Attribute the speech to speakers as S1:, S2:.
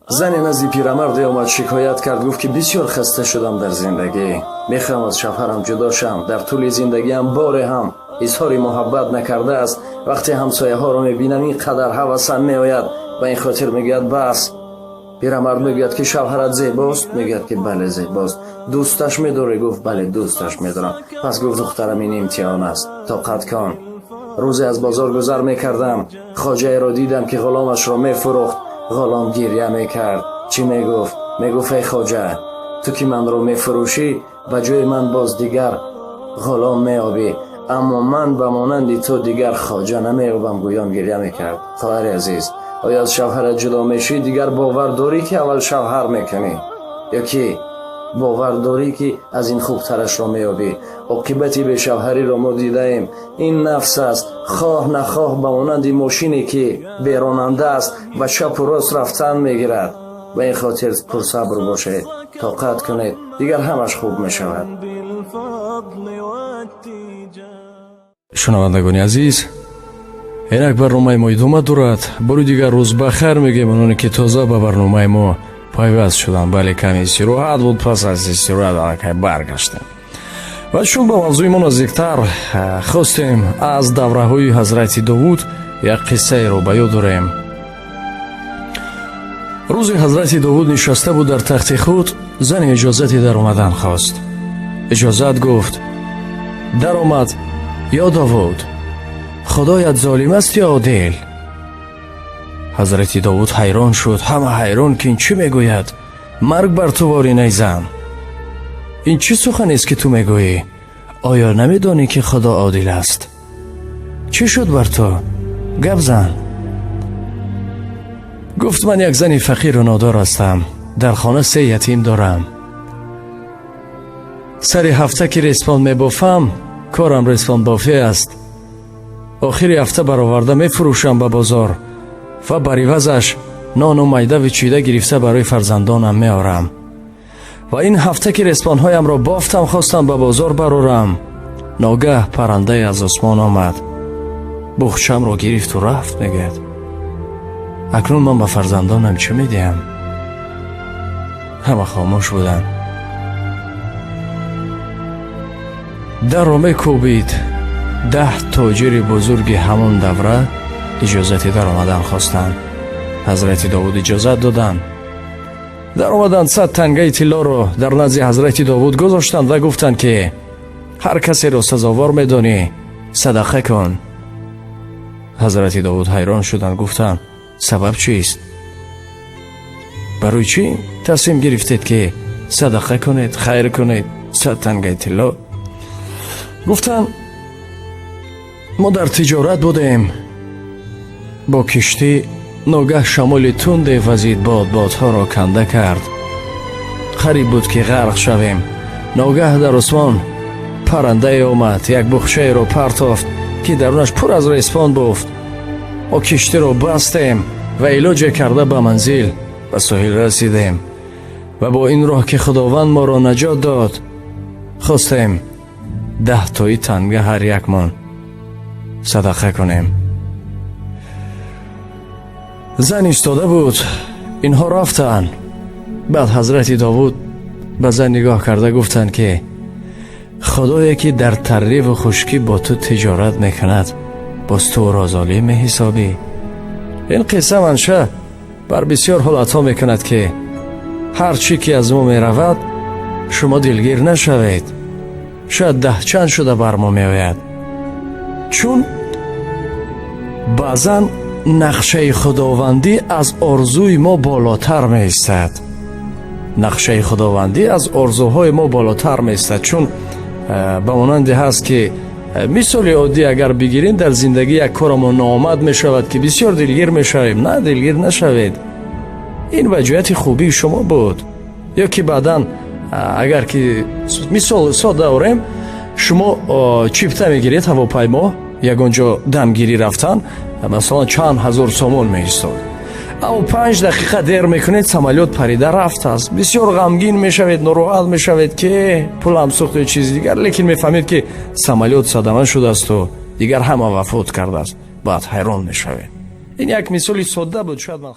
S1: зане назди пирамарде омад шикоят кард, гуфт ки бисёр хаста шудам дар зиндагӣ. мехоҳам аз шавҳарам ҷудо шавам. дар тӯли зиндагиам боре ҳам изҳори муҳаббат накардааст. вақте ҳамсояҳоро мебинам ин қадар ҳавасам меояд. ба ин хотир мегӯяд бас. пирамард мегӯяд ки шавҳарат зебост? мегӯяд ки бале зебост. дӯсташ медорӣ? гуфт бале дӯсташ медорам. пас гуфт духтарам ин имтиҳон аст, тоқат кун. рӯзе аз бозор гузар мекардам. хоҷаеро дидам ки ғуломашро мефурӯхт. ғулом гирья мекард. чӣ мегуфт? мегуфт эй хоҷа, ту ки манро мефурӯшӣ ба ҷои ман боз дигар ғулом меёбӣ, аммо ман ба монанди ту дигар хоҷа намеёбам. гӯён гирья мекард. хоҳари азиз, оё аз шавҳарат ҷудо мешӣ, дигар бовар дорӣ ки аввал шавҳар мекунӣ, ё ки бовар дорӣ ки аз ин хубтарашро меёбӣ? оқибати бешавҳариро мо дидаем. ин нафс аст, хоҳ нахоҳ ба монанди мошине ки беронанда аст, ба чапу рост рафтан мегирад. ба ин хотир пурсабр бошед, тоқат кунед, дигар ҳамаш хуб мешавад.
S2: шунавандагони азиз, инак барномаи мо идома дорад. бори дигар рӯз бахайр мегем ононе ки тоза ба барномаи мо пайваст шуданд. бале каме истироҳат буд, пас аз истироҳат аллакай баргаштем ва чун ба мавзӯи мо наздиктар хостем аз давраҳои ҳазрати Довуд як қиссаеро ба ёд орем. рӯзе ҳазрати Довуд нишаста буд дар тахти худ. зане иҷозати дар омадан хост. иҷозат гуфт. даромад: ё Довуд, худоят золим аст ё одил? ҳазрати Довуд ҳайрон шуд. ҳама ҳайрон ки ин чӣ мегӯяд? марг бар ту ворин ай зан! ин чӣ суханест ки ту мегӯӣ? оё намедонӣ ки худо одил аст? чӣ шуд бар ту? гап зан. гуфт: ман як зани фақиру нодор ҳастам. дар хона 3 ятим дорам. сари ҳафта ки респон мебофам, корам респонбофӣ аст. охири ҳафта бароварда мефурӯшам ба бозор ва бар ивазаш нону майда вичида гирифта барои фарзандонам меорам. ва ин ҳафта ки респонҳоямро бофтам, хостам ба бозор барорам, ногаҳ паррандае аз осмон омад, буғчамро гирифту рафт. мегӯяд: акнун ман ба фарзандонам чӣ медиҳам? ҳама хомӯш буданд. дарро мекӯбид. 10 тоҷири бузурги ҳамон давра иҷозати дар омадан хостанд. ҳазрати Довуд иҷозат доданд. дар омаданд 100 тангаи тиллоро дар назди ҳазрати Довуд гузоштанд ва гуфтанд ки ҳар касеро сазовор медонӣ, садақа кун. ҳазрати Довуд ҳайрон шуданд. гуфтанд: сабаб чист? барои чӣ тасмим гирифтед ки садақа кунед, хайр кунед? 100 тангаи тилло? гуфтанд: мо дар тиҷорат будем. бо киштӣ ногаҳ шамоли тунде вазид, бодҳоро канда кард. қариб буд ки ғарқ шавем. ногаҳ дар осмон паррандае омад, як буғчаеро партофт ки дарунаш пур аз респон буфт. мо киштиро бастем ва илоҷе карда ба манзил, ба соҳил расидем ва бо ин роҳ ки худованд моро наҷот дод, хостем 10 тои танга ҳар якмон садақа кунем. зан истода буд. инҳо рафтанд. баъд ҳазрати Довуд ба зан нигоҳ карда гуфтанд ки худое ки дар тарриву хушкӣ бо ту тиҷорат мекунад, боз ту ӯро золим меҳисобӣ. ин қисса манша бар бисёр ҳолатҳо мекунад ки ҳар чӣ ки аз мо меравад, шумо дилгир нашавед. шояд 10 чанд шуда бар мо меояд. чун баъзан нақшаи худовандӣ аз орзуи мо болотар меистад. нақшаи худовандӣ аз орзуҳои мо болотар меистад. чун ба монанде ҳаст ки мисоли оддӣ агар бигирем, дар зиндагӣ як корамон ноомад мешавад ки бисёр дилгир мешавем. на, дилгир нашавед. ин ваҷҳияти хубии шумо буд. ё ки баъдан агар ки мисоли сода орем, шумо чипта мегиред ҳавопаймо, ягонҷо дамгирӣ рафтан, масалан чанд ҳазор сомон меистод. аммо 5 дақиқа дер мекунед, самолёт парида рафтааст. бисёр ғамгин мешавед, нороҳат мешавед ки пулам сӯхт ё чизи дигар, лекин мефаҳмед ки самолёт садама шудаасту дигар ҳама вафот кардааст. баъд ҳайрон мешавед. ин як мисоли содда буд. шояд ман